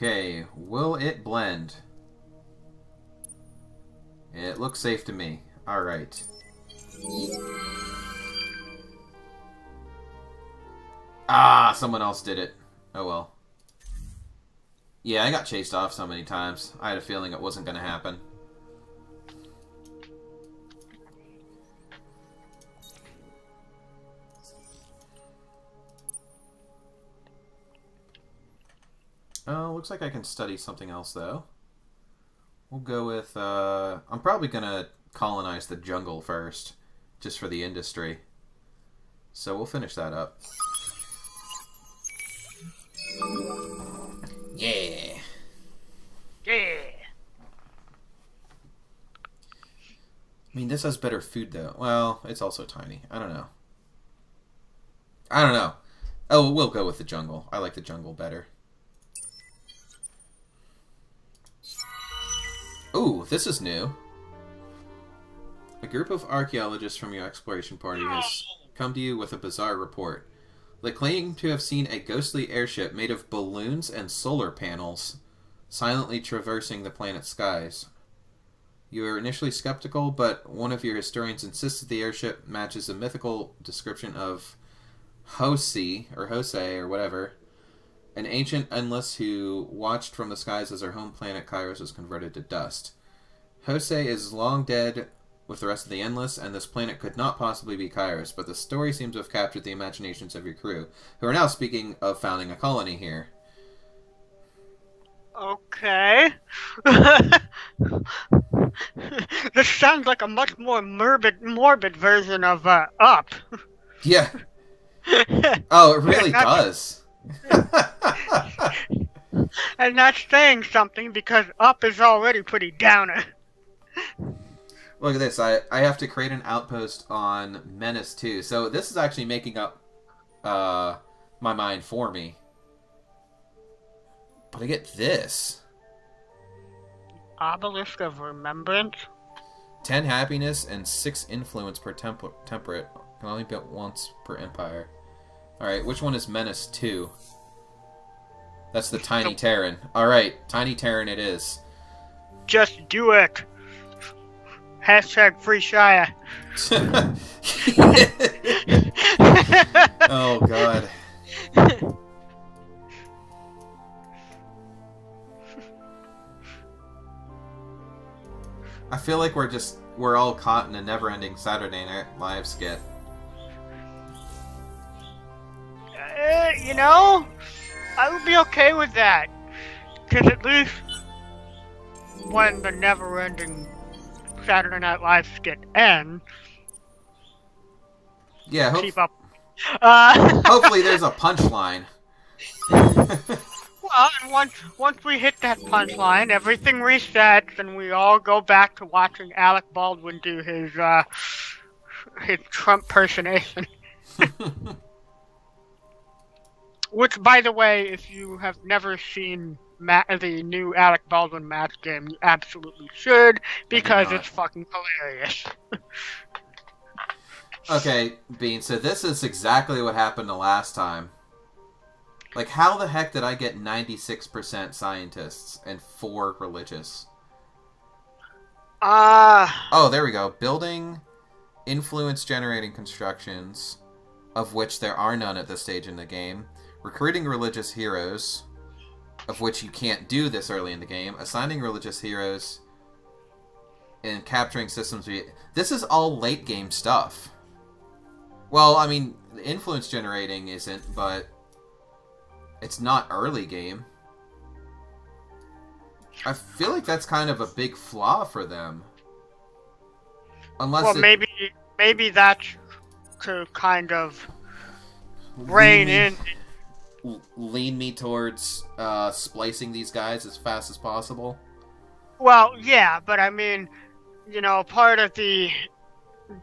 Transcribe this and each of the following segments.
Okay, will it blend? It looks safe to me. Alright. Ah, someone else did it. Oh well. Yeah, I got chased off so many times. I had a feeling it wasn't going to happen. Oh, looks like I can study something else, though. We'll go with, I'm probably going to colonize the jungle first, just for the industry. So we'll finish that up. Yeah. Yeah. I mean, this has better food, though. Well, it's also tiny. I don't know. I don't know. Oh, we'll go with the jungle. I like the jungle better. Ooh, this is new. A group of archaeologists from your exploration party has come to you with a bizarre report. They claim to have seen a ghostly airship made of balloons and solar panels silently traversing the planet's skies. You were initially skeptical, but one of your historians insisted the airship matches a mythical description of Hosei, or whatever, an ancient endless who watched from the skies as her home planet Kairos was converted to dust. Hosei is long dead with the rest of the endless, and this planet could not possibly be Kairos, but the story seems to have captured the imaginations of your crew, who are now speaking of founding a colony here. Okay. This sounds like a much more morbid version of Up. Yeah. Oh, it really and that's does. and that's saying something because Up is already pretty downer. Look at this. I have to create an outpost on Menace too. So this is actually making up my mind for me. But I get this. Obelisk of Remembrance. 10 happiness and 6 influence per temperate. Can only be built once per empire. Alright, which one is Menace 2? That's the Tiny Terran. Alright, Tiny Terran it is. Just do it. Hashtag Free Shire. Oh, God. I feel like we're all caught in a never-ending Saturday Night Live skit. You know, I would be okay with that. Because at least when the never-ending Saturday Night Live skit ends, Yeah, keep up. hopefully there's a punchline. Well, and once we hit that punchline, everything resets, and we all go back to watching Alec Baldwin do his Trump impersonation. Which, by the way, if you have never seen the new Alec Baldwin match game, you absolutely should, because it's fucking hilarious. Okay, Bean, so this is exactly what happened the last time. Like, how the heck did I get 96% scientists and 4 religious? Oh, there we go. Building influence-generating constructions, of which there are none at this stage in the game. Recruiting religious heroes, of which you can't do this early in the game. Assigning religious heroes, and capturing systems. This is all late-game stuff. Well, I mean, influence-generating isn't, but it's not early game. I feel like that's kind of a big flaw for them. Unless well, maybe that's to kind of rein in. Lean me towards splicing these guys as fast as possible. Well, yeah, but I mean, you know, part of the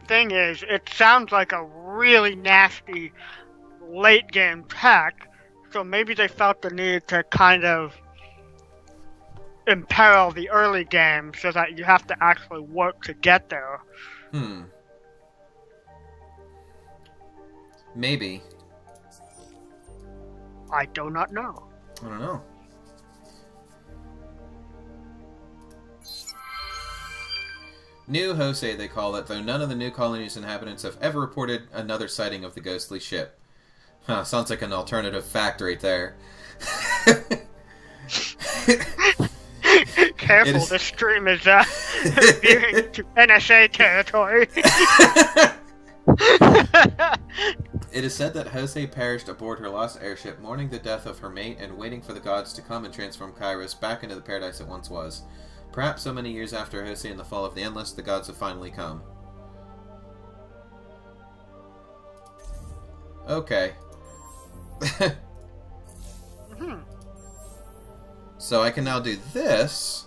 thing is, it sounds like a really nasty late game tech, so maybe they felt the need to kind of imperil the early game so that you have to actually work to get there. Maybe. I do not know. I don't know. New Jose, they call it, though none of the New Colony's inhabitants have ever reported another sighting of the ghostly ship. Huh, sounds like an alternative fact right there. Careful, this stream is veering to NSA territory. It is said that Jose perished aboard her lost airship, mourning the death of her mate and waiting for the gods to come and transform Kairos back into the paradise it once was. Perhaps so many years after Jose and the fall of the Endless, the gods have finally come. Okay. So I can now do this.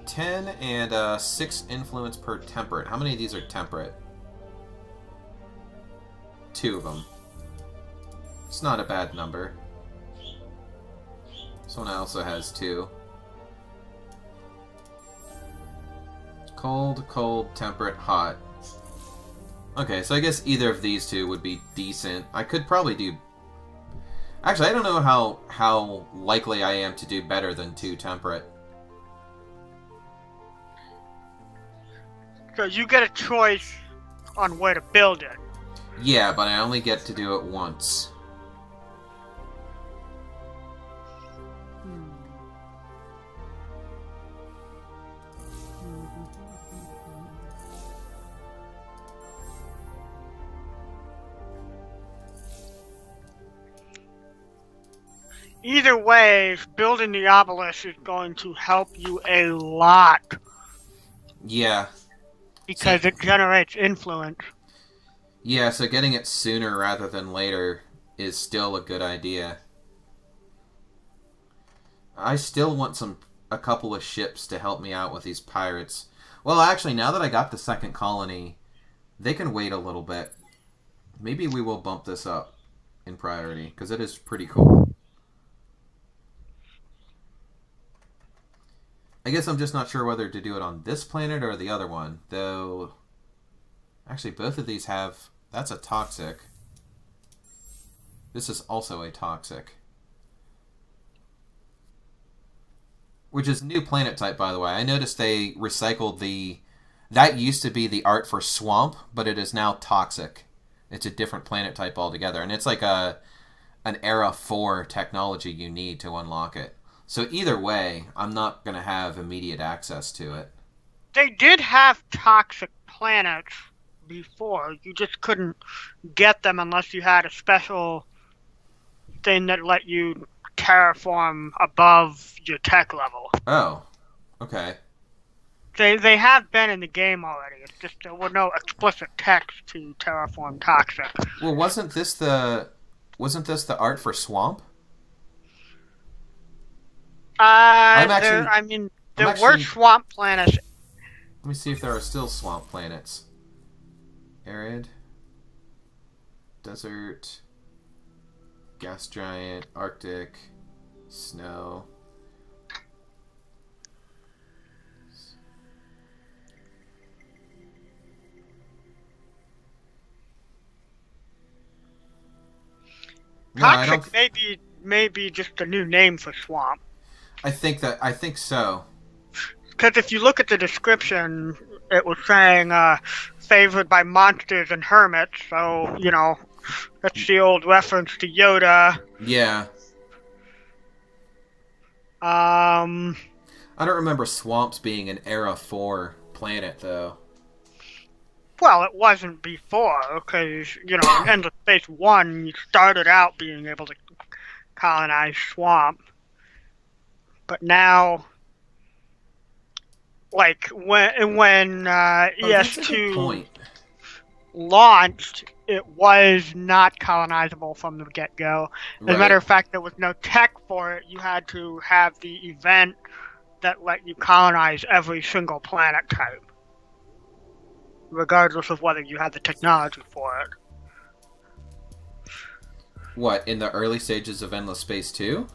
10 and 6 influence per temperate. How many of these are temperate? 2 of them. It's not a bad number. This one also has 2. Cold, cold, temperate, hot. Okay, so I guess either of these two would be decent. I could probably do... Actually, I don't know how likely I am to do better than 2 temperate. So you get a choice on where to build it. Yeah, but I only get to do it once. Either way, building the obelisk is going to help you a lot. Yeah. Because it generates influence. Yeah, so getting it sooner rather than later is still a good idea. I still want a couple of ships to help me out with these pirates. Well, actually, now that I got the second colony, they can wait a little bit. Maybe we will bump this up in priority, because it is pretty cool. I guess I'm just not sure whether to do it on this planet or the other one, though... Actually, both of these have... That's a toxic. This is also a toxic. Which is new planet type, by the way. I noticed they recycled the... That used to be the art for swamp, but it is now toxic. It's a different planet type altogether. And it's like an Era 4 technology you need to unlock it. So either way, I'm not going to have immediate access to it. They did have toxic planets before. You just couldn't get them unless you had a special thing that let you terraform above your tech level. Oh, okay. They have been in the game already. It's just there were no explicit text to terraform toxic. Well, wasn't this the art for swamp? There were swamp planets. Let me see if there are still swamp planets. Arid, desert, gas giant, Arctic, snow. Toxic may be just a new name for swamp. I think so. Because if you look at the description, it was saying favored by monsters and hermits, so, you know, that's the old reference to Yoda. Yeah. I don't remember swamps being an Era 4 planet, though. Well, it wasn't before, because, you know, in Endless Space 1, you started out being able to colonize swamp. But now, like, when ES2 launched, it was not colonizable from the get-go. As a matter of fact, there was no tech for it. You had to have the event that let you colonize every single planet type, regardless of whether you had the technology for it. What, in the early stages of Endless Space 2?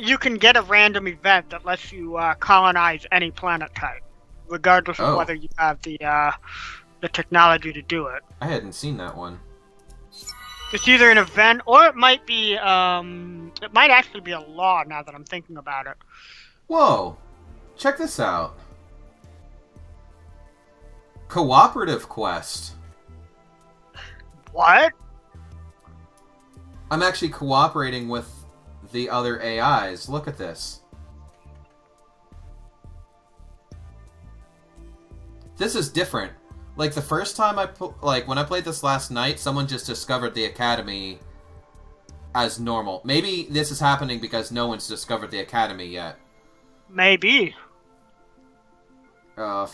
You can get a random event that lets you colonize any planet type, regardless of whether you have the technology to do it. I hadn't seen that one. It's either an event, or it might be, it might actually be a law now that I'm thinking about it. Whoa! Check this out. Cooperative quest. What? I'm actually cooperating with the other AIs. Look at this. This is different. Like, the first time when I played this last night, someone just discovered the Academy as normal. Maybe this is happening because no one's discovered the Academy yet. Maybe. The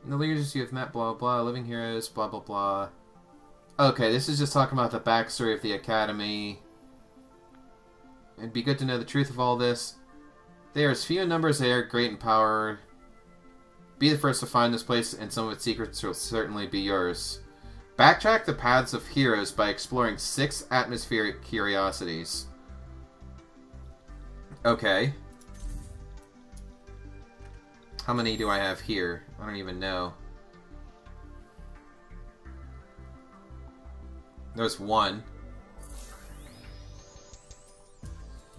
leaders you have met, blah, blah, living heroes, blah, blah, blah. Okay, this is just talking about the backstory of the Academy. It'd be good to know the truth of all this. They are as few in numbers, they are great in power. Be the first to find this place, and some of its secrets will certainly be yours. Backtrack the paths of heroes by exploring 6 atmospheric curiosities. Okay. How many do I have here? I don't even know. There's 1.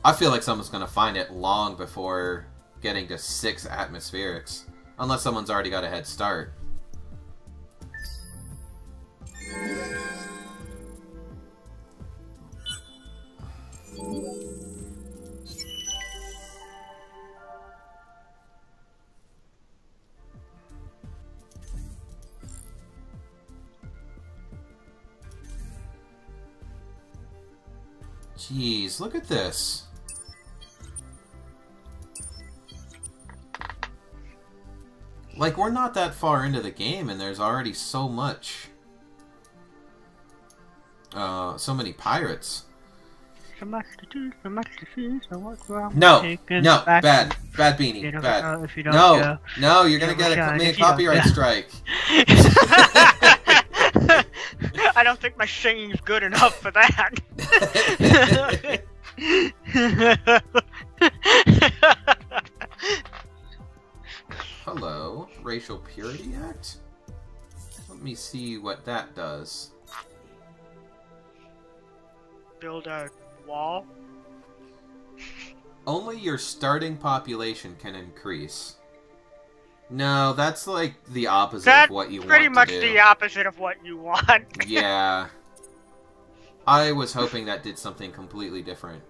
I feel like someone's gonna find it long before getting to 6 atmospherics. Unless someone's already got a head start. Jeez, look at this. Like, we're not that far into the game, and there's already so much. So many pirates. So much to do, so much to see, so what's wrong? No, bad beanie, bad. If you don't go, no, you're gonna get a copyright strike. I don't think my singing's good enough for that. Hello, Racial Purity Act? Let me see what that does. Build a wall? Only your starting population can increase. No, that's like the opposite of what you want to do. Pretty much the opposite of what you want. Yeah. I was hoping that did something completely different.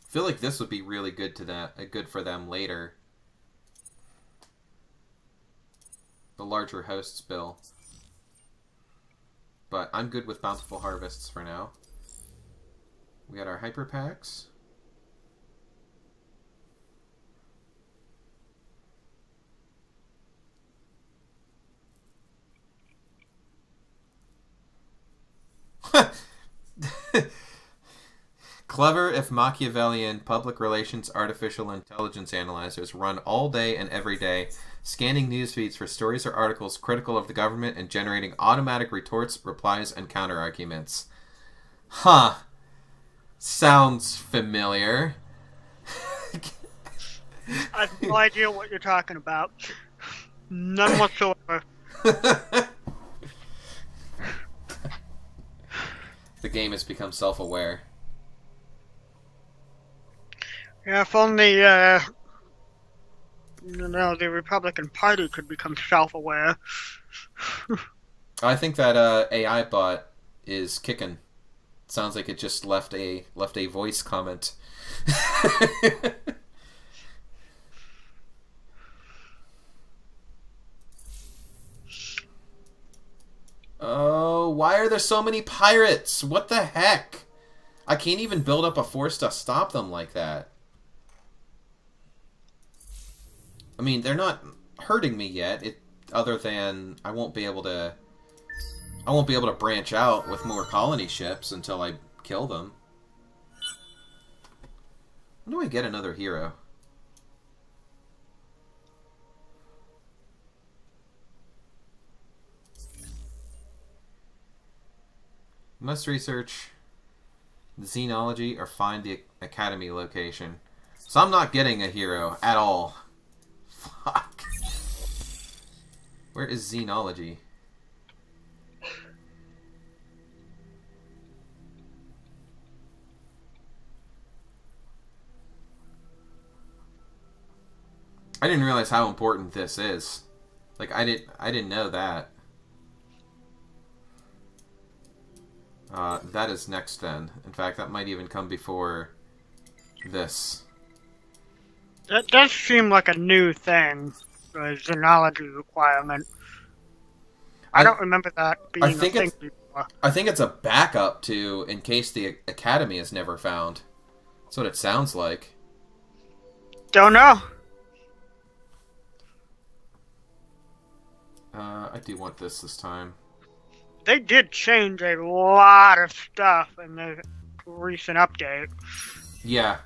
I feel like this would be really good to them, good for them later. The larger hosts bill. But I'm good with bountiful harvests for now. We got our hyper packs. Clever, if Machiavellian, public relations artificial intelligence analyzers run all day and every day, scanning news feeds for stories or articles critical of the government and generating automatic retorts, replies, and counter-arguments. Huh. Sounds familiar. I have no idea what you're talking about. None whatsoever. The game has become self-aware. Yeah, if only, the Republican Party could become self-aware. I think that AI bot is kicking. Sounds like it just left a voice comment. Oh, why are there so many pirates? What the heck? I can't even build up a force to stop them like that. I mean, they're not hurting me yet. Other than I won't be able to branch out with more colony ships until I kill them. When do I get another hero? Must research the xenology or find the academy location. So I'm not getting a hero at all. Fuck. Where is xenology? I didn't realize how important this is. Like, I didn't know that. That is next then. In fact, that might even come before this. That does seem like a new thing, the xenology requirement. I don't remember that being a thing before. I think it's a backup to in case the Academy is never found. That's what it sounds like. Don't know. I do want this time. They did change a lot of stuff in the recent update. Yeah.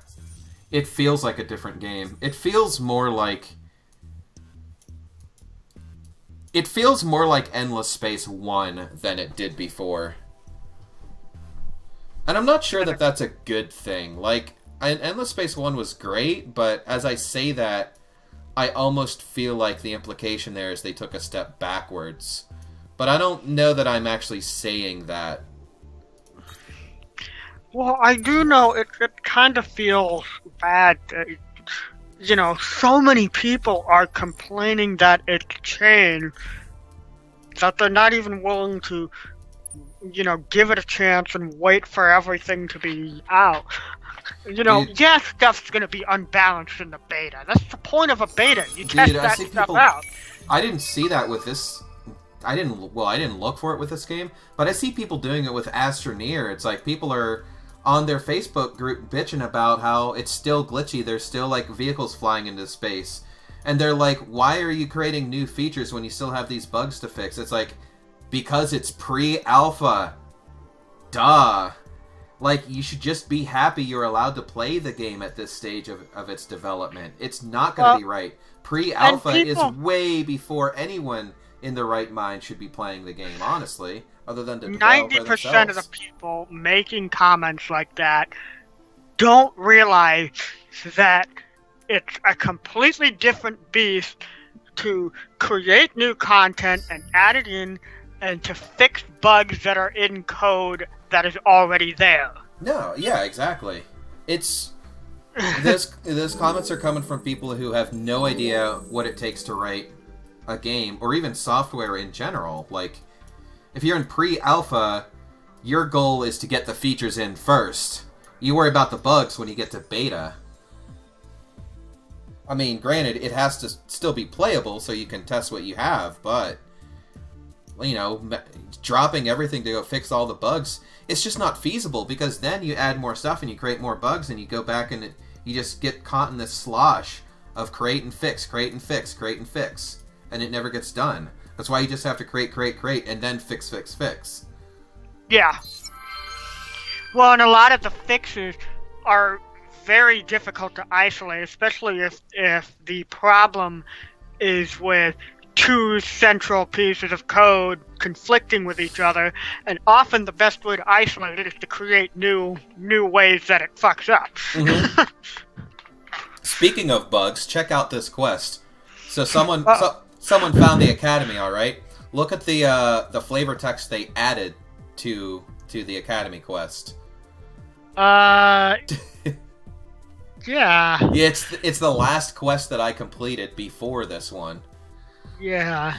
It feels like a different game. It feels more like Endless Space 1 than it did before. And I'm not sure that that's a good thing. Like, Endless Space 1 was great, but as I say that, I almost feel like the implication there is they took a step backwards. But I don't know that I'm actually saying that. Well, I do know it kind of feels bad that, you know, so many people are complaining that it's changed that they're not even willing to, you know, give it a chance and wait for everything to be out. You know, yes, stuff's going to be unbalanced in the beta. That's the point of a beta. You test that stuff out. I didn't see that with this. I didn't look for it with this game, but I see people doing it with Astroneer. It's like people are on their Facebook group bitching about how it's still glitchy. There's still, like, vehicles flying into space. And they're like, why are you creating new features when you still have these bugs to fix? It's like, because it's pre-alpha. Duh. Like, you should just be happy you're allowed to play the game at this stage of its development. It's not going to be right. Pre-alpha is way before anyone in their right mind should be playing the game, honestly, other than to develop 90% of the people making comments like that don't realize that it's a completely different beast to create new content and add it in and to fix bugs that are in code that is already there. No, yeah, exactly. It's... Those comments are coming from people who have no idea what it takes to write a game, or even software in general. Like, if you're in pre-alpha, your goal is to get the features in first. You worry about the bugs when you get to beta. I mean, granted, it has to still be playable so you can test what you have, but, you know, dropping everything to go fix all the bugs, it's just not feasible, because then you add more stuff and you create more bugs and you go back and you just get caught in this slosh of create and fix, create and fix, create and fix. And it never gets done. That's why you just have to create, and then fix, fix, fix. Yeah. Well, and a lot of the fixes are very difficult to isolate, especially if the problem is with two central pieces of code conflicting with each other, and often the best way to isolate it is to create new ways that it fucks up. Mm-hmm. Speaking of bugs, check out this quest. So someone found the Academy, all right? Look at the flavor text they added to the Academy quest. Yeah. Yeah, it's the last quest that I completed before this one. Yeah.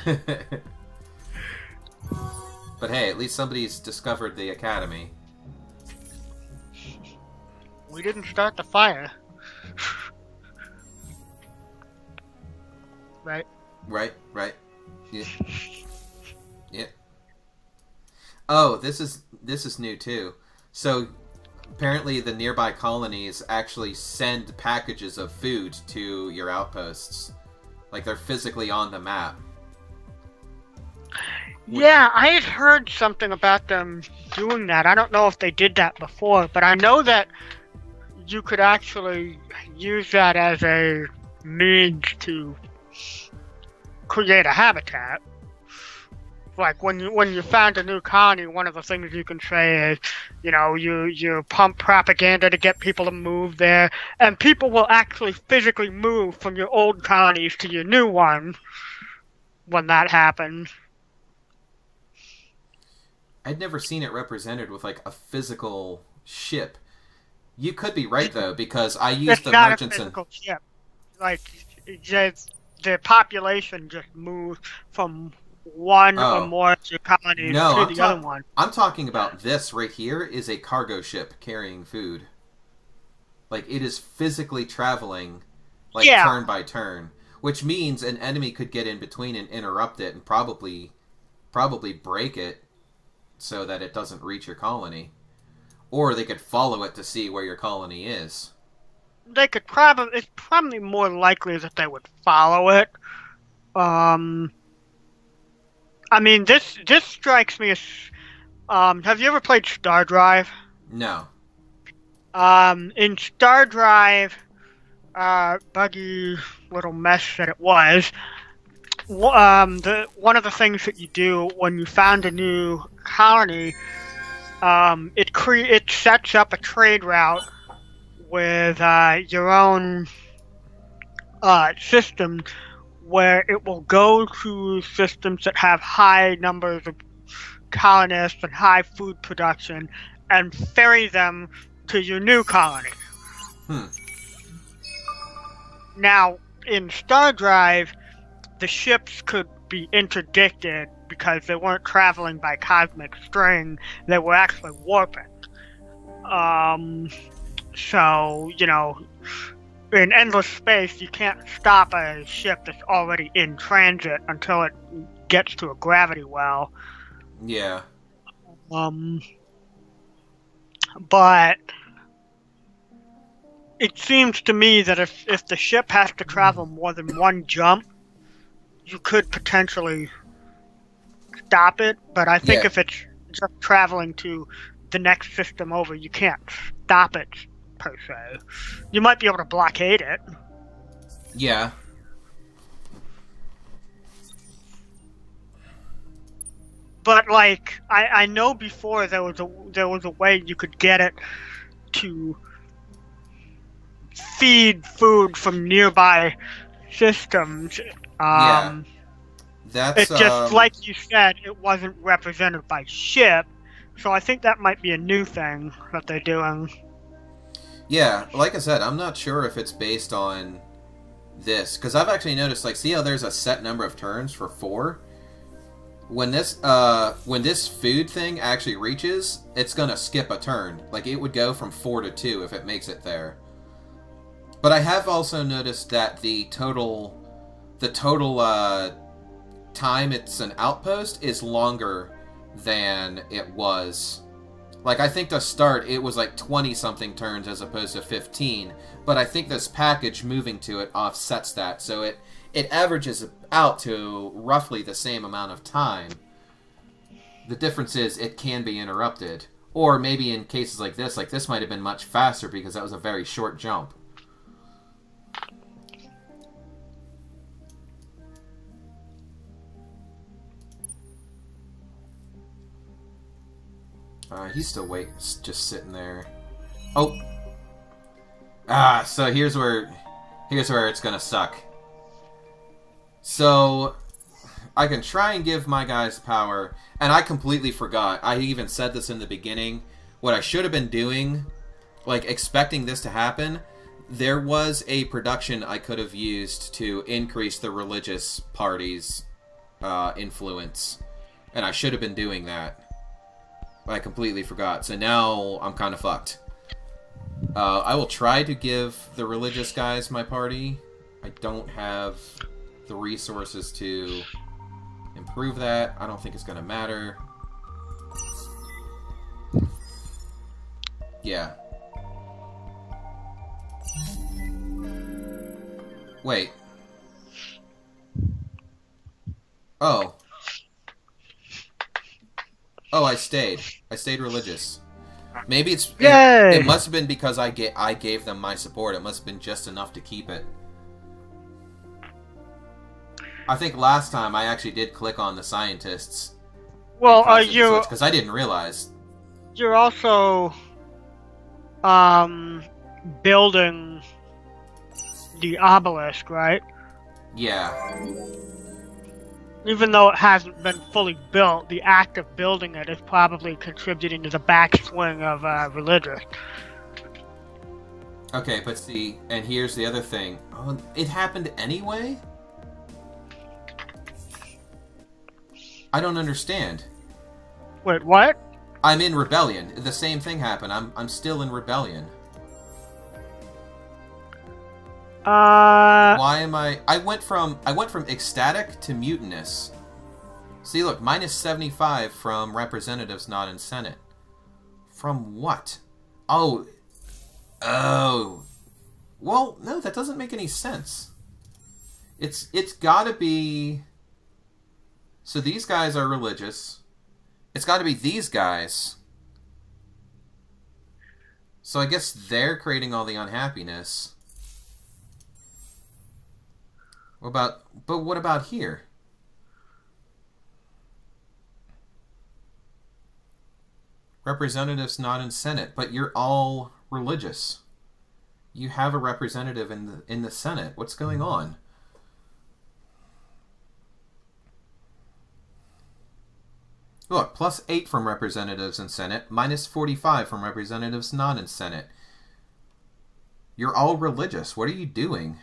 But hey, at least somebody's discovered the Academy. We didn't start the fire. Right. Right. Yeah. Yeah. Oh, this is new too. So apparently the nearby colonies actually send packages of food to your outposts. Like, they're physically on the map. Yeah, I had heard something about them doing that. I don't know if they did that before, but I know that you could actually use that as a means to create a habitat. Like, when you found a new colony, one of the things you can say is, you know, you pump propaganda to get people to move there, and people will actually physically move from your old colonies to your new one when that happens. I'd never seen it represented with, like, a physical ship. You could be right, though, because I used the merchants and... It's not a physical ship. Like, the population just moves from one or Oh. more colonies No, to the other one. I'm talking about this right here is a cargo ship carrying food. Like, it is physically traveling, like, Yeah, turn by turn. Which means an enemy could get in between and interrupt it and probably break it so that it doesn't reach your colony. Or they could follow it to see where your colony is. they could probably. It's probably more likely that they would follow it. Um, I mean, this strikes me as. Have you ever played Star Drive? No. In Star Drive, buggy little mess that it was. One of the things that you do when you found a new colony, it sets up a trade route with your own system, where it will go to systems that have high numbers of colonists and high food production, and ferry them to your new colony. Hmm. Now, in Star Drive, the ships could be interdicted because they weren't traveling by cosmic string; they were actually warping. So, in endless space, you can't stop a ship that's already in transit until it gets to a gravity well. Yeah. But it seems to me that if the ship has to travel more than one jump, you could potentially stop it. But I think if it's just traveling to the next system over, you can't stop it, per se. You might be able to blockade it. Yeah. But like I know before there was a way you could get it to feed food from nearby systems. Yeah. That's It just like you said, it wasn't represented by ship, so I think that might be a new thing that they're doing. Yeah, like I said, I'm not sure if it's based on this, because I've actually noticed, like, see how there's a set number of turns for 4? When this food thing actually reaches, it's gonna skip a turn. Like, it would go from 4 to 2 if it makes it there. But I have also noticed that the total time it's an outpost is longer than it was. Like, I think to start, it was like 20-something turns as opposed to 15, but I think this package moving to it offsets that, so it averages out to roughly the same amount of time. The difference is it can be interrupted. Or maybe in cases like this might have been much faster because that was a very short jump. He's still just sitting there. Oh! So here's where it's gonna suck. So, I can try and give my guys power, and I completely forgot. I even said this in the beginning. What I should have been doing, like, expecting this to happen, there was a production I could have used to increase the religious party's influence. And I should have been doing that. But I completely forgot. So now I'm kind of fucked. I will try to give the religious guys my party. I don't have the resources to improve that. I don't think it's going to matter. Yeah. Wait. Oh. Oh, I stayed. I stayed religious. Maybe it's... It must have been because I gave them my support. It must have been just enough to keep it. I think last time I actually did click on the scientists. Well, are you... Because I didn't realize. You're also... building the obelisk, right? Yeah. Even though it hasn't been fully built, the act of building it is probably contributing to the backswing of religious. Okay, but see, and here's the other thing. Oh, it happened anyway? I don't understand. Wait, what? I'm in rebellion. The same thing happened. I'm still in rebellion. Why am I went from ecstatic to mutinous. See, look, minus 75 from representatives not in Senate. From what? Oh. Oh. Well, no, that doesn't make any sense. It's gotta be... So these guys are religious. It's gotta be these guys. So I guess they're creating all the unhappiness. What about here? Representatives not in Senate, but you're all religious. You have a representative in the Senate. What's going on? Look, plus 8 from representatives in Senate, minus 45 from representatives not in Senate. You're all religious. What are you doing?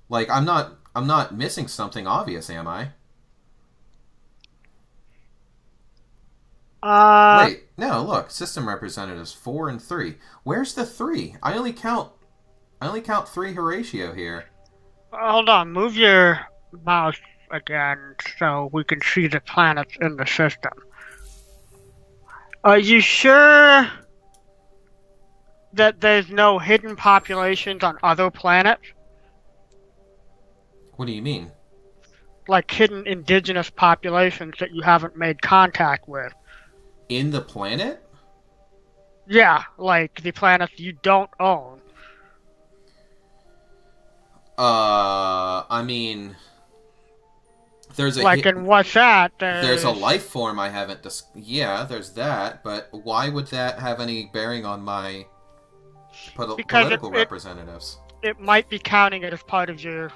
Like, I'm not missing something obvious, am I? Wait, no, look, system representatives 4 and 3. Where's the 3? I only count 3 Horatio here. Hold on, move your mouse again so we can see the planets in the system. Are you sure that there's no hidden populations on other planets? What do you mean? Like hidden indigenous populations that you haven't made contact with. In the planet? Yeah, like the planets you don't own. I mean... There's a like, and what's that? There's a life form I haven't yeah, there's that, but why would that have any bearing on my political representatives? It might be counting it as part of your...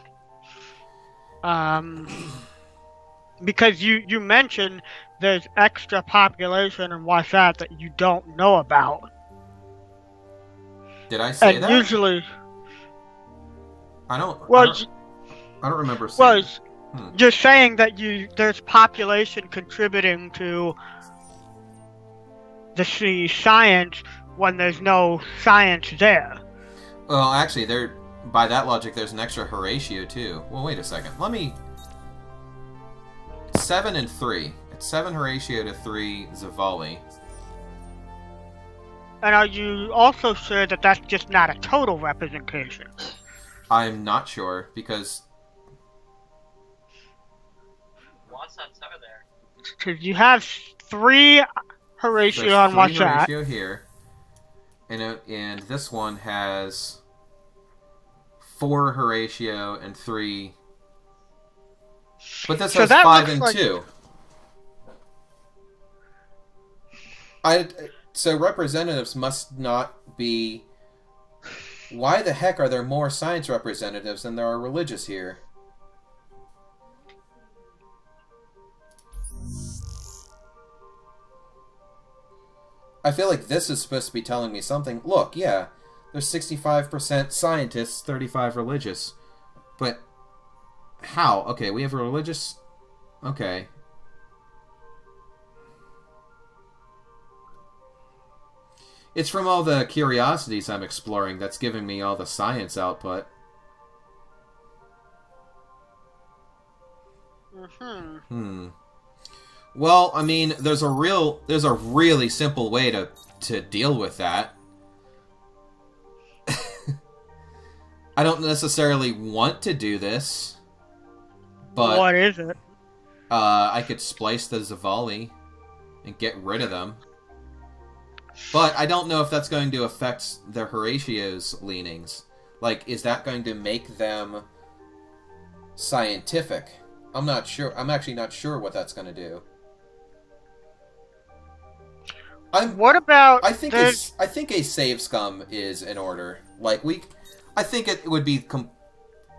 because you mentioned there's extra population and what's that you don't know about. Did I say that? And usually... I don't remember saying that. You're saying that there's population contributing to the science when there's no science there. Well, actually, by that logic, there's an extra Horatio, too. Well, wait a second. 7 and 3. It's 7 Horatio to 3 Zavali. And are you also sure that that's just not a total representation? I'm not sure, because... Because you have 3 Horatio on one shot. 3 Horatio here. And this one has 4 Horatio and 3... But this has 5 and 2. So representatives must not be... Why the heck are there more science representatives than there are religious here? I feel like this is supposed to be telling me something. Look, yeah, there's 65% scientists, 35 religious. But how? Okay, we have a religious... Okay. It's from all the curiosities I'm exploring that's giving me all the science output. Well, I mean, there's a really simple way to deal with that. I don't necessarily want to do this, but... What is it? I could splice the Zavali and get rid of them. But I don't know if that's going to affect the Horatio's leanings. Like, is that going to make them scientific? I'm not sure. I'm actually not sure what that's going to do. What about... I think a save scum is in order. Like, I think it would be...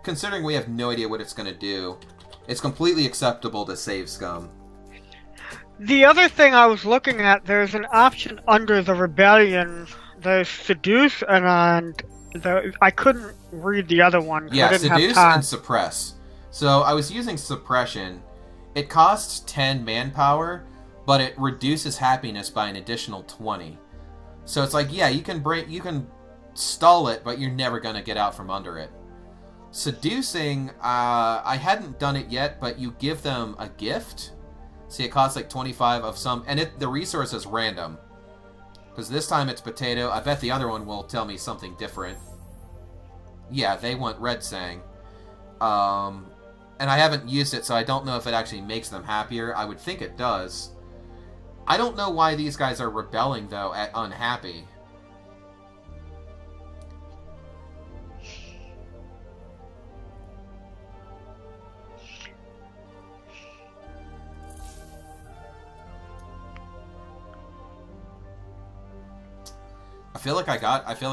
considering we have no idea what it's going to do, it's completely acceptable to save scum. The other thing I was looking at, there's an option under the rebellion there's seduce I couldn't read the other one because I Yeah, didn't have seduce time. and suppress. So I was using suppression. It costs 10 manpower, but it reduces happiness by an additional 20. So it's like, yeah, you can stall it, but you're never gonna get out from under it. Seducing, I hadn't done it yet, but you give them a gift. See, it costs like 25 of some, and the resource is random. Because this time it's potato. I bet the other one will tell me something different. Yeah, they want red sang. And I haven't used it, so I don't know if it actually makes them happier. I would think it does. I don't know why these guys are rebelling, though, at unhappy. I feel like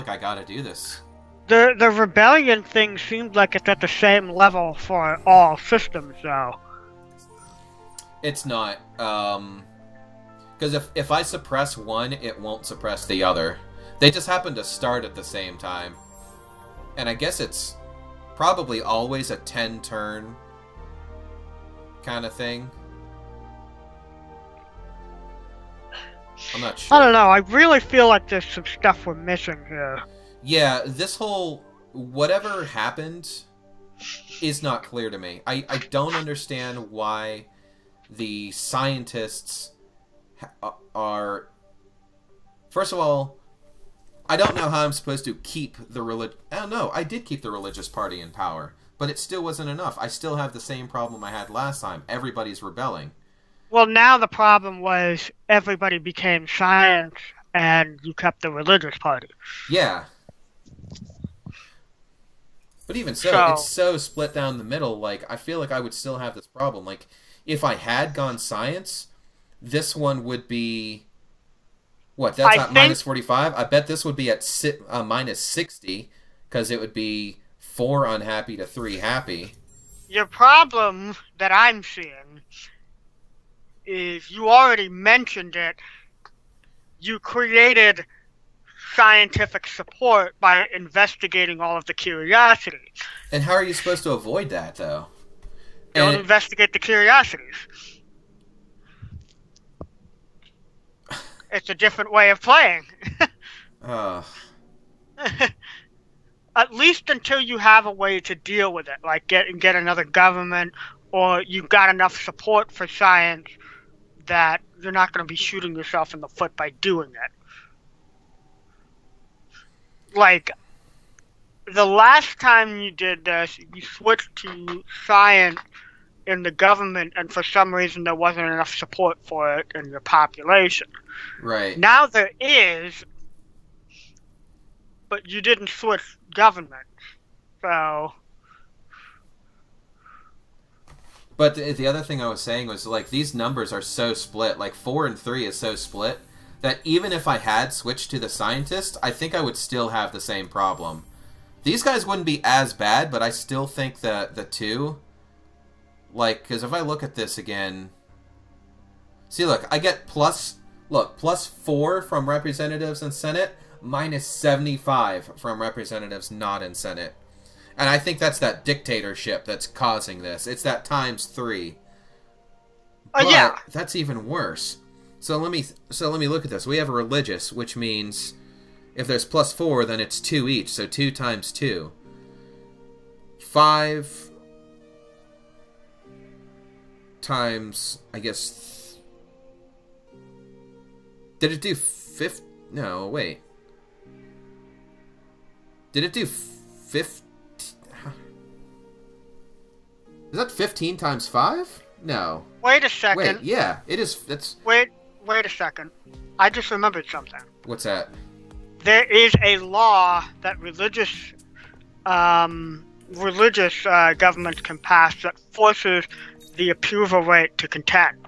I gotta do this. The rebellion thing seems like it's at the same level for all systems, though. It's not. Because if I suppress one, it won't suppress the other. They just happen to start at the same time. And I guess it's probably always a 10-turn kind of thing. I'm not sure. I don't know. I really feel like there's some stuff we're missing here. Yeah, this whole whatever happened is not clear to me. I don't understand why the scientists are... First of all, I don't know how I'm supposed to keep the religion... Oh, no, I did keep the religious party in power, but it still wasn't enough. I still have the same problem I had last time. Everybody's rebelling. Well, now the problem was everybody became science, and you kept the religious party. Yeah. But even so, it's so split down the middle, like, I feel like I would still have this problem. Like, if I had gone science, this one would be... What, that's at minus 45? I bet this would be at minus 60, because it would be 4 unhappy to 3 happy. Your problem that I'm seeing is you already mentioned it. You created scientific support by investigating all of the curiosities. And how are you supposed to avoid that, though? Don't investigate the curiosities. It's a different way of playing. At least until you have a way to deal with it, like get another government, or you've got enough support for science that you're not going to be shooting yourself in the foot by doing it. Like, the last time you did this, you switched to science in the government, and for some reason there wasn't enough support for it in your population. Right. Now there is, but you didn't switch government, so... But the other thing I was saying was, like, these numbers are so split. Like, 4 and 3 is so split that even if I had switched to the scientist, I think I would still have the same problem. These guys wouldn't be as bad, but I still think that the 2... Like, because if I look at this again... See, look, I get plus 4 from representatives in Senate, minus 75 from representatives not in Senate. And I think that's that dictatorship that's causing this. It's that times 3. But yeah. That's even worse. So let me look at this. We have a religious, which means if there's plus 4, then it's 2 each. So 2 times 2. 5 times, I guess... Did it do 50? No, wait. Did it do 50? Is that 15 times 5? No. Wait a second. Wait, yeah, it is. It's. Wait a second. I just remembered something. What's that? There is a law that religious governments can pass that forces the approval rate to contend.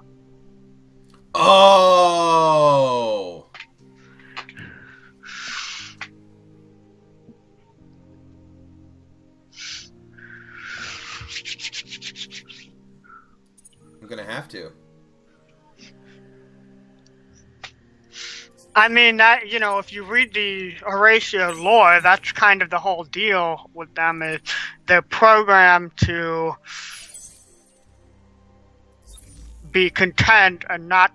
Oh. I'm gonna have to. I mean, that, if you read the Horatio lore, that's kind of the whole deal with them, is they're programmed to be content and not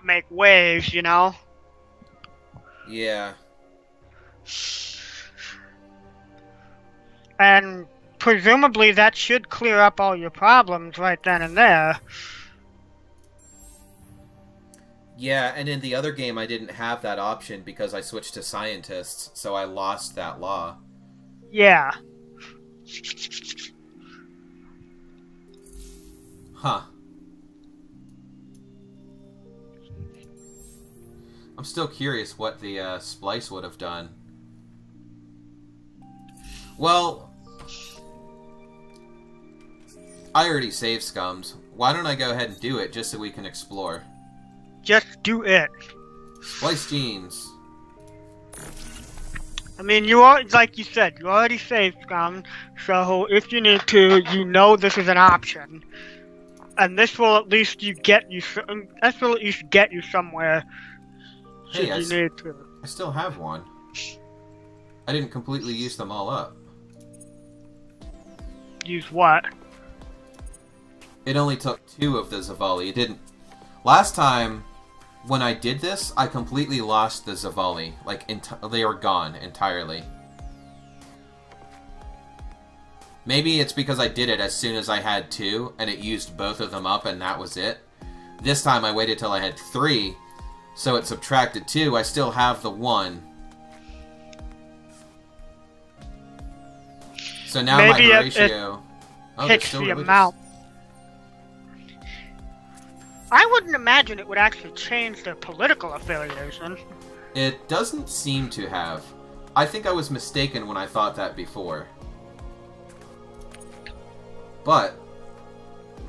make waves, Yeah. And presumably that should clear up all your problems right then and there. Yeah, and in the other game I didn't have that option because I switched to scientists, so I lost that law. Yeah. Huh. I'm still curious what the splice would have done. Well, I already saved Scums. Why don't I go ahead and do it just so we can explore? Just do it. Splice genes. I mean, like you said, you already saved Scum, so if you need to, this is an option. And this will at least get you somewhere. Hey, should you need to. I still have one. I didn't completely use them all up. Use what? It only took 2 of the Zavali. It didn't... Last time, when I did this, I completely lost the Zavali. Like, they were gone entirely. Maybe it's because I did it as soon as I had 2, and it used both of them up, and that was it. This time I waited till I had 3, so it subtracted 2. I still have the 1. So now maybe my Horatio... hits the amount. I wouldn't imagine it would actually change their political affiliation. It doesn't seem to have. I think I was mistaken when I thought that before. But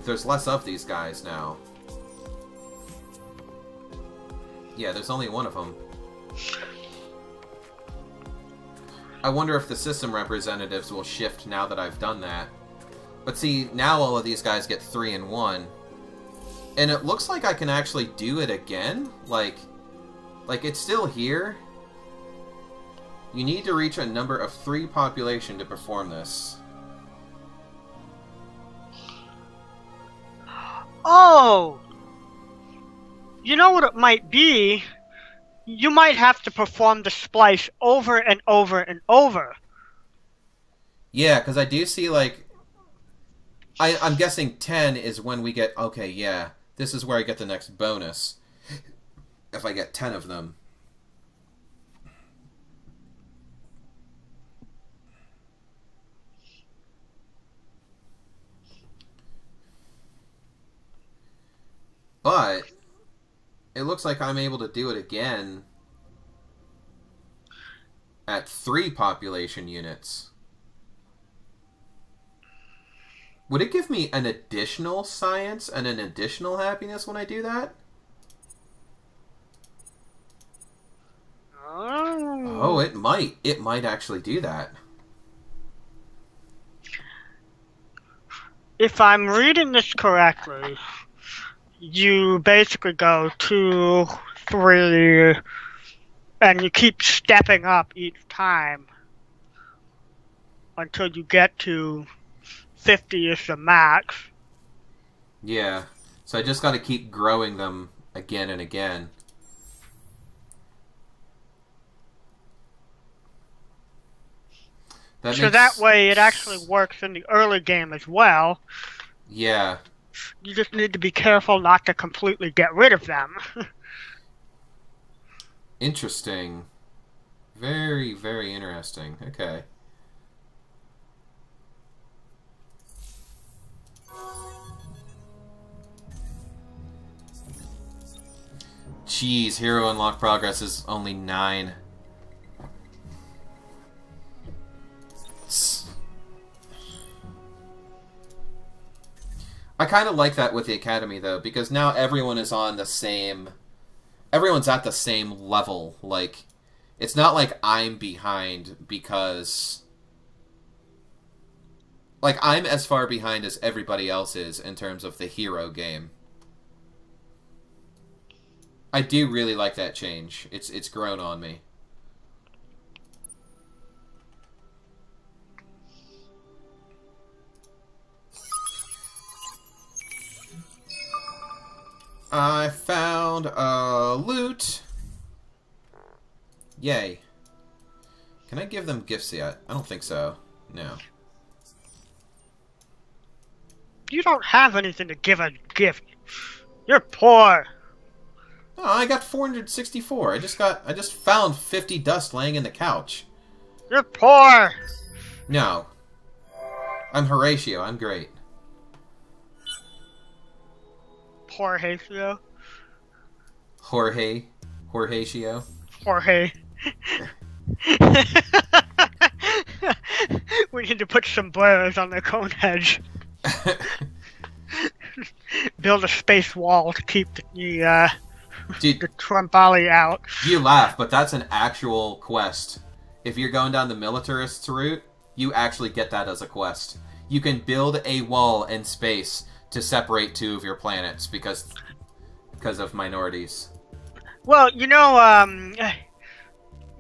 there's less of these guys now. Yeah, there's only one of them. I wonder if the system representatives will shift now that I've done that. But see, now all of these guys get 3 and 1. And it looks like I can actually do it again. Like it's still here. You need to reach a number of 3 population to perform this. Oh! You know what it might be? You might have to perform the splice over and over and over. Yeah, because I do see, like... I'm guessing 10 is when we get... Okay, yeah. This is where I get the next bonus. If I get 10 of them. But it looks like I'm able to do it again at 3 population units. Would it give me an additional science and an additional happiness when I do that? Oh, it might. It might actually do that. If I'm reading this correctly, you basically go 2, 3, and you keep stepping up each time until you get to 50 is the max. Yeah. So I just got to keep growing them again and again. That way it actually works in the early game as well. Yeah. You just need to be careful not to completely get rid of them. Interesting. Very, very interesting. Okay. Jeez, hero unlock progress is only 9. I kind of like that with the Academy, though, because now everyone is on the same... Everyone's at the same level. Like, it's not like I'm behind because... Like, I'm as far behind as everybody else is in terms of the hero game. I do really like that change. It's grown on me. I found a loot. Yay. Can I give them gifts yet? I don't think so. No. You don't have anything to give a gift. You're poor. Oh, I got 464. I just found 50 dust laying in the couch. You're poor. No. I'm Horatio. I'm great. Horatio. Horatio. Jorge. We need to put sombreros on the cone heads. Build a space wall to keep the Trumpali out. You laugh, but that's an actual quest. If you're going down the militarist's route, you actually get that as a quest. You can build a wall in space to separate two of your planets because of minorities. Well,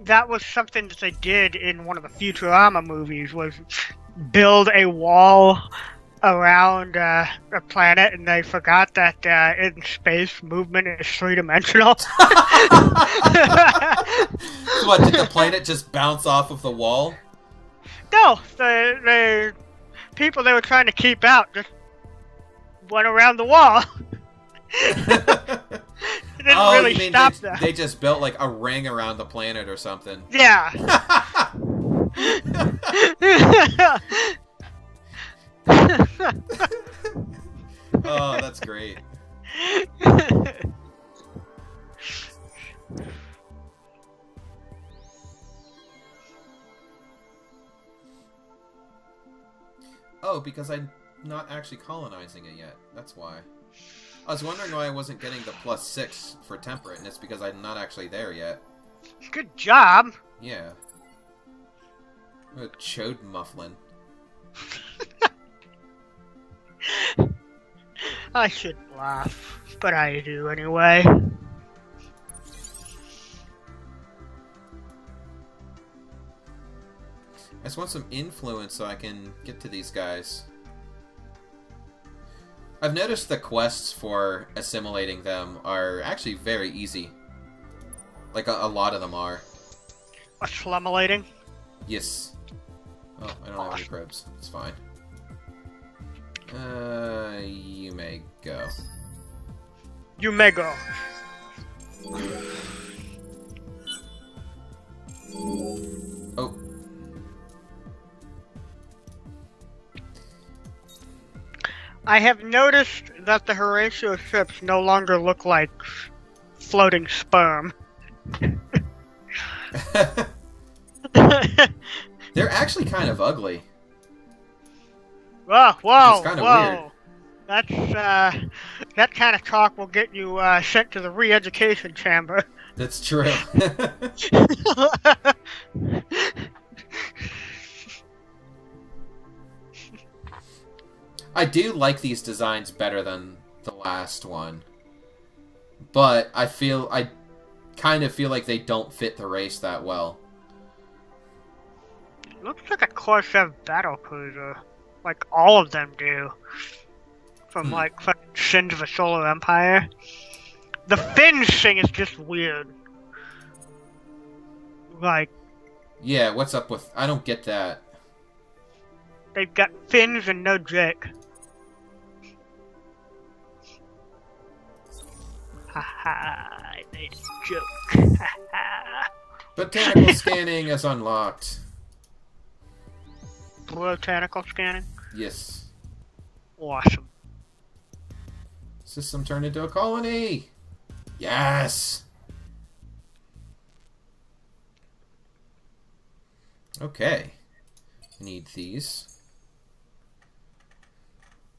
that was something that they did in one of the Futurama movies, was build a wall around a planet, and they forgot that in space, movement is three-dimensional. What, did the planet just bounce off of the wall? No, the people they were trying to keep out just went around the wall. It didn't really stop them. They just built like a ring around the planet or something. Yeah. Oh, that's great. Oh, because I'm not actually colonizing it yet. That's why. I was wondering why I wasn't getting the +6 for temperate, and it's because I'm not actually there yet. Good job. Yeah. A chode mufflin. I shouldn't laugh, but I do anyway. I just want some influence so I can get to these guys. I've noticed the quests for assimilating them are actually very easy. Like, a lot of them are. Assimilating? Yes. Oh, I don't have any probes. It's fine. You may go. You may go. Oh. I have noticed that the Horatio ships no longer look like floating sperm. They're actually kind of ugly. Whoa, whoa, It's kind of whoa. weird. That's, that kind of talk will get you sent to the re-education chamber. That's true. I do like these designs better than the last one. But I kind of feel like they don't fit the race that well. Looks like a Corsair battlecruiser. Like all of them do. From like fucking Sins of a Solar Empire. The fins thing is just weird. Like, Yeah, what's up with... I don't get that. they've got fins and no dick. Haha, I made a joke. Haha. Botanical scanning is unlocked. Botanical scanning? Yes. Awesome. System turned into a colony! Yes! Okay. Need these.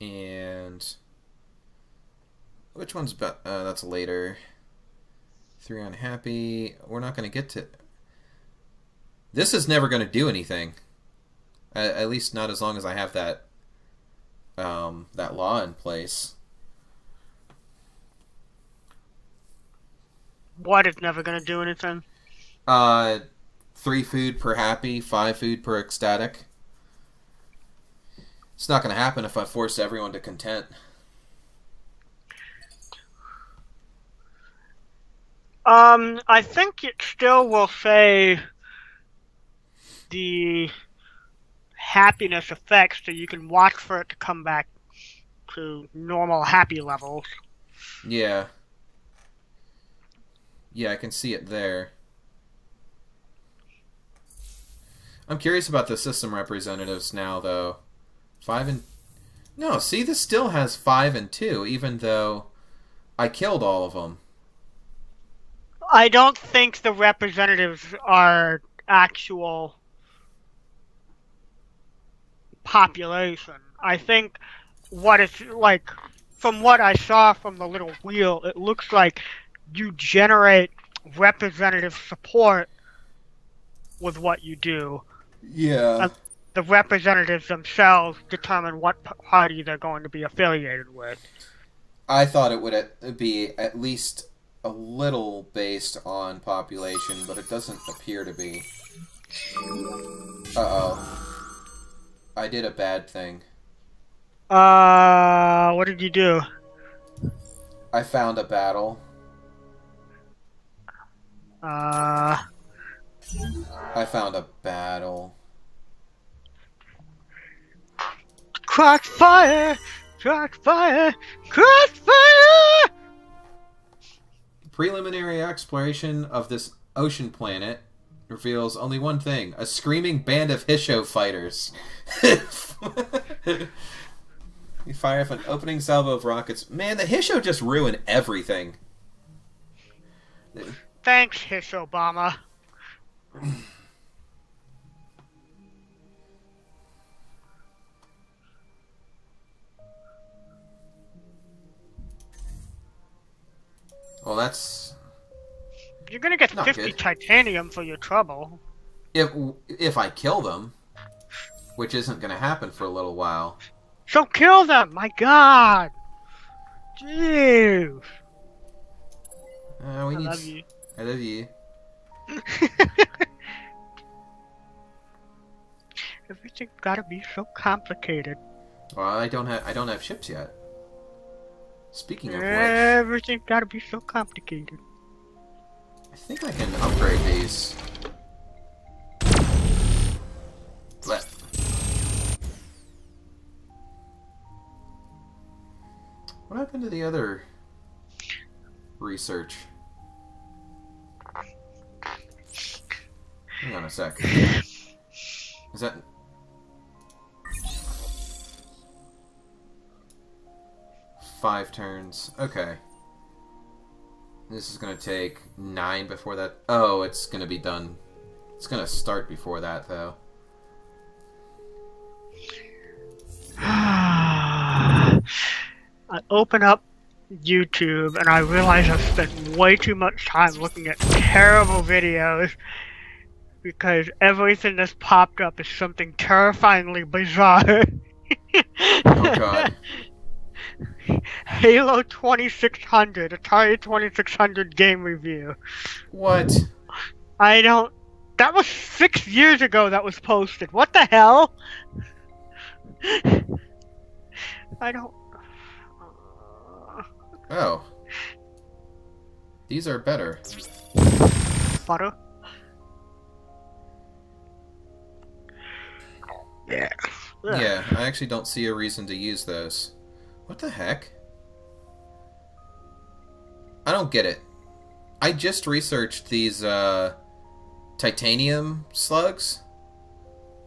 And... which one's better? That's later. 3 unhappy. We're not going to get to... This is never going to do anything. At least not as long as I have that that law in place. What is never gonna do anything? 3 food per happy, 5 food per ecstatic. It's not going to happen if I force everyone to content. I think it still will say the happiness effects, so you can watch for it to come back to normal happy levels. Yeah. Yeah, I can see it there. I'm curious about the system representatives now, though. 5 and... No, see, this still has 5 and 2, even though I killed all of them. I don't think the representatives are actual population. I think what it's like, from what I saw from the little wheel, it looks like you generate representative support with what you do. Yeah. And the representatives themselves determine what party they're going to be affiliated with. I thought it would be at least a little based on population, but it doesn't appear to be. Uh-oh. I did a bad thing. What did you do? I found a battle. I found a battle. Crossfire! Crossfire! Crossfire! Preliminary exploration of this ocean planet reveals only one thing: a screaming band of Hisho fighters. You fire off an opening salvo of rockets. Man, the Hisho just ruin everything. Thanks, Hish Obama. Well, that's... You're gonna get Not 50 good. titanium for your trouble. If I kill them, which isn't going to happen for a little while. So kill them! My god! Jeez! I love you. I love you. Everything's gotta be so complicated. Well, I don't have ships yet. Speaking of which, Everything's gotta be so complicated. I think I can upgrade these. Let. What happened to the other research? Hang on a sec. Is that... Five turns. Okay. This is going to take 9 before that. Oh, it's going to be done. It's going to start before that, though. I open up YouTube and I realize I've spent way too much time looking at terrible videos because everything that's popped up is something terrifyingly bizarre. Oh, God. Halo 2600, Atari 2600 game review. What? I don't... That was 6 years ago that was posted. What the hell? I don't... Oh. These are better. Butter? Yeah. Yeah, I actually don't see a reason to use those. What the heck? I don't get it. I just researched these titanium slugs,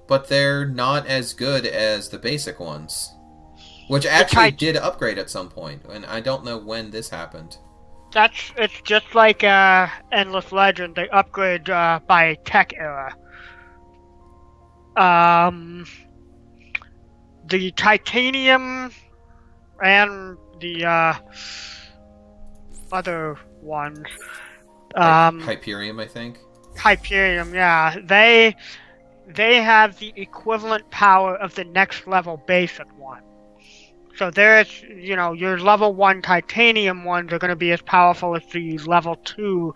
but they're not as good as the basic ones. Which actually did upgrade at some point, and I don't know when this happened. It's just like Endless Legend. They upgrade by tech era. The titanium and the other ones, Hyperium, I think. Hyperium, yeah, they have the equivalent power of the next level basic one. So there's, your level 1 titanium ones are going to be as powerful as the level 2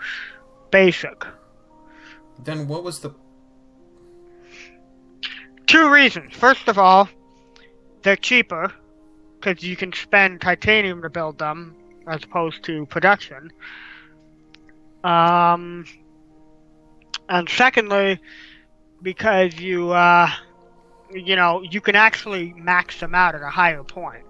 basic. Then what was the... Two reasons. First of all, they're cheaper, because you can spend titanium to build them, as opposed to production. And secondly, because you can actually max them out at a higher point.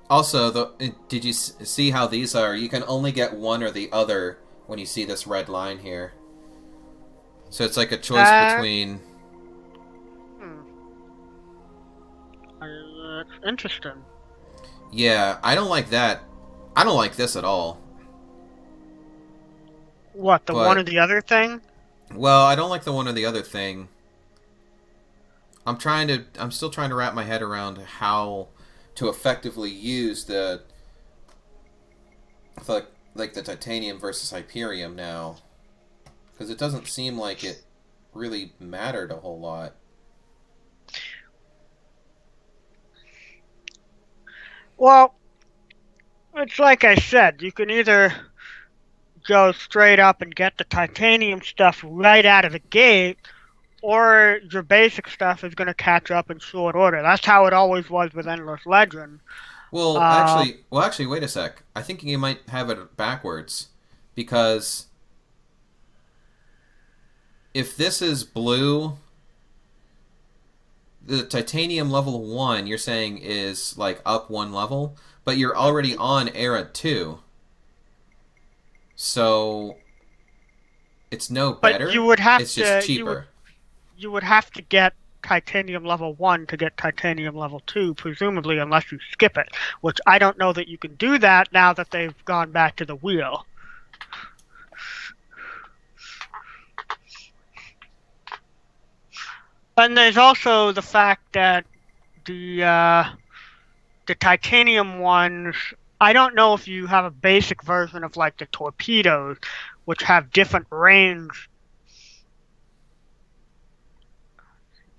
Also, did you see how these are? You can only get one or the other when you see this red line here. So it's like a choice between... That's interesting. Yeah, I don't like that. I don't like this at all. What, the one or the other thing? Well, I don't like the one or the other thing. I'm still trying to wrap my head around how to effectively use the titanium versus hyperium now, because it doesn't seem like it really mattered a whole lot. Well, it's like I said, you can either go straight up and get the titanium stuff right out of the gate, or your basic stuff is going to catch up in short order. That's how it always was with Endless Legend. Well, actually, wait a sec. I think you might have it backwards, because if this is blue, the titanium level 1 you're saying is like up one level, but you're already on era 2. So it's no better. But you would have it's just cheaper. You would have to get titanium level 1 to get titanium level 2, presumably, unless you skip it, which I don't know that you can do that now that they've gone back to the wheel. And there's also the fact that the titanium ones, I don't know if you have a basic version of like the torpedoes, which have different range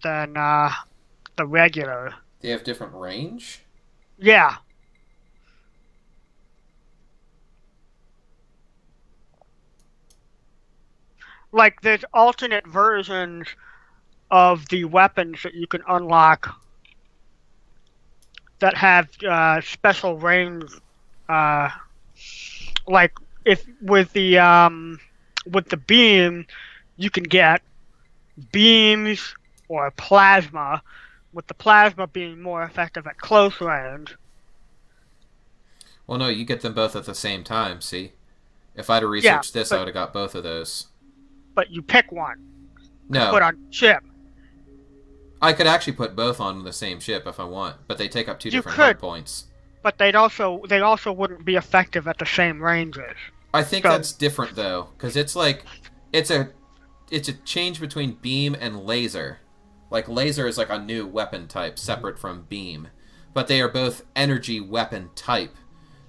than the regular. They have different range? Yeah. Like, there's alternate versions of the weapons that you can unlock that have special range. Like, if with the beam, you can get beams or plasma, with the plasma being more effective at close range. Well, no, you get them both at the same time, see? If I'd have researched this, I would have got both of those. But you pick one. No. Put on ship. I could actually put both on the same ship if I want, but they take up two different hard points. But they also wouldn't be effective at the same ranges. I think that's different, though, because it's like... It's a change between beam and laser. Like, laser is like a new weapon type, separate from beam. But they are both energy weapon type.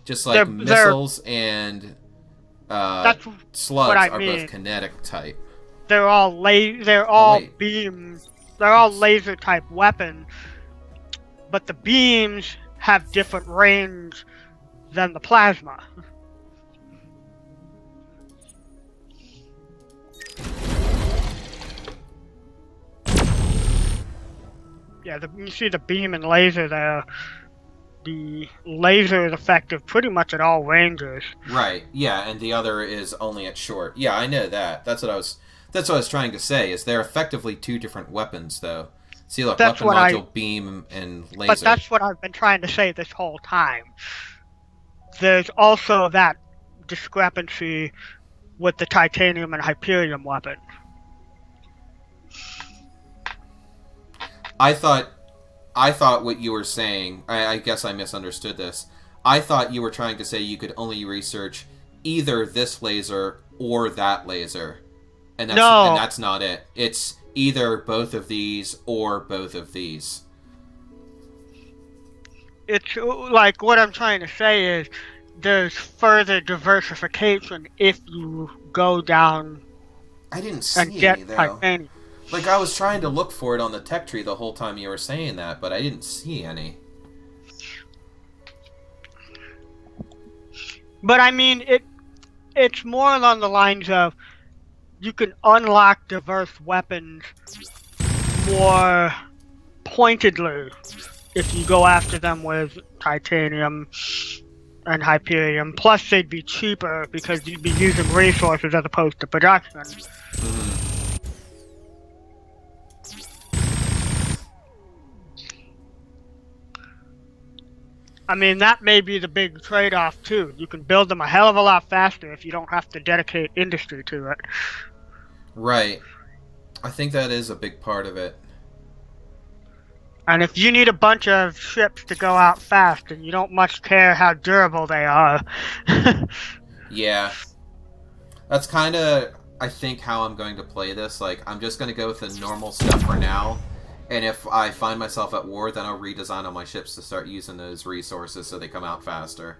Just like missiles and slugs are both kinetic type. They're all beams. They're all laser type weapons. But the beams have different range than the plasma. Yeah, you see the beam and laser there. The laser is effective pretty much at all ranges. Right. Yeah, and the other is only at short. Yeah, I know that. That's what I was trying to say. Is they're effectively two different weapons, though. See, look, weapon module, beam, and laser. But that's what I've been trying to say this whole time. There's also that discrepancy with the titanium and hyperium weapon. I thought what you were saying, I guess I misunderstood this. I thought you were trying to say you could only research either this laser or that laser. And that's not it. either both of these or both of these. It's like what I'm trying to say is there's further diversification if you go down I didn't and see any, get though. titanium. Like, I was trying to look for it on the tech tree the whole time you were saying that, but I didn't see any. But I mean, it's more along the lines of you can unlock diverse weapons more pointedly if you go after them with titanium and Hyperion. Plus, they'd be cheaper because you'd be using resources as opposed to production. Mm-hmm. I mean, that may be the big trade-off, too. You can build them a hell of a lot faster if you don't have to dedicate industry to it. Right. I think that is a big part of it. And if you need a bunch of ships to go out fast and you don't much care how durable they are... Yeah. That's kind of, I think, how I'm going to play this. Like, I'm just going to go with the normal stuff for now. And if I find myself at war, then I'll redesign all my ships to start using those resources so they come out faster.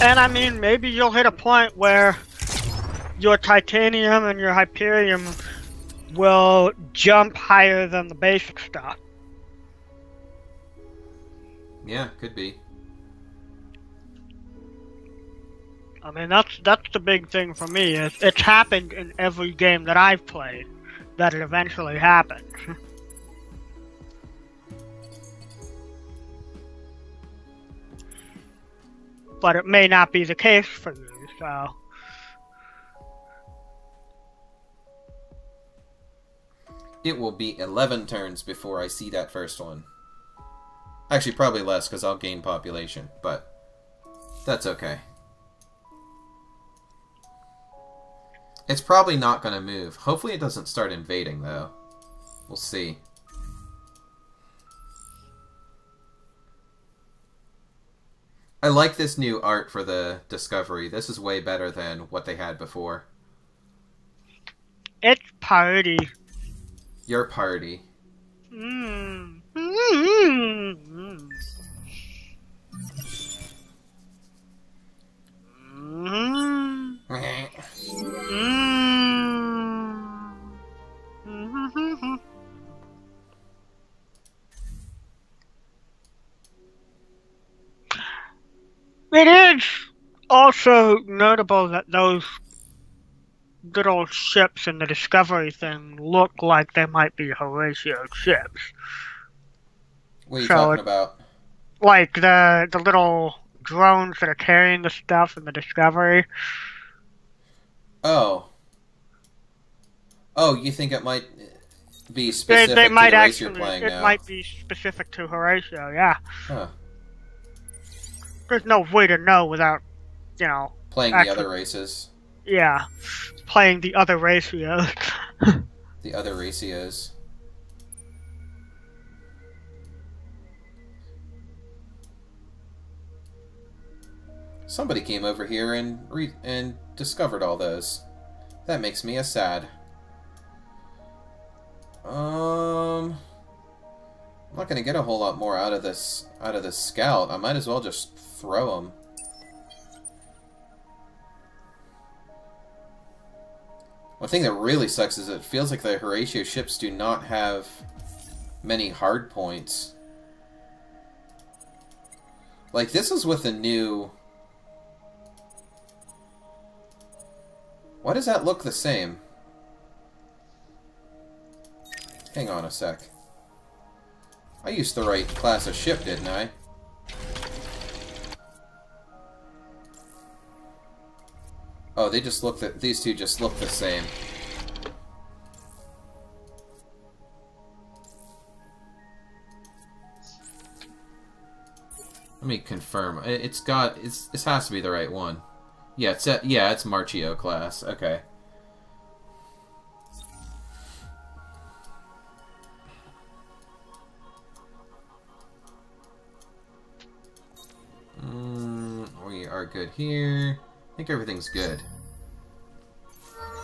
And I mean, maybe you'll hit a point where your titanium and your Hyperion will jump higher than the basic stuff. Yeah, could be. I mean, that's the big thing for me. It's happened in every game that I've played, that it eventually happens. But it may not be the case for you, so... It will be 11 turns before I see that first one. Actually, probably less, because I'll gain population, but that's okay. It's probably not going to move. Hopefully it doesn't start invading, though. We'll see. I like this new art for the Discovery. This is way better than what they had before. It's party. Your party. Mm. Mm. Mm. Mm. It is also notable that those little ships in the Discovery thing look like they might be Horatio ships. What are you So talking about? like the little drones that are carrying the stuff in the Discovery. Oh. Oh, you think it might be They specific to might the race you're actually, playing it now? might be specific to Horatio, yeah. Huh. There's no way to know without, you know... Playing the other races. Yeah. Playing the other ratios. The other ratios. Somebody came over here and discovered all those. That makes me a sad. I'm not gonna get a whole lot more out of this scout. I might as well just throw him. One thing that really sucks is it feels like the Horatio ships do not have many hard points. Like, this is with a new... Why does that look the same? Hang on a sec. I used the right class of ship, didn't I? Oh, they just look that these two just look the same. Let me confirm. This has to be the right one. Yeah, it's Marchio class. Okay. are good here. I think everything's good.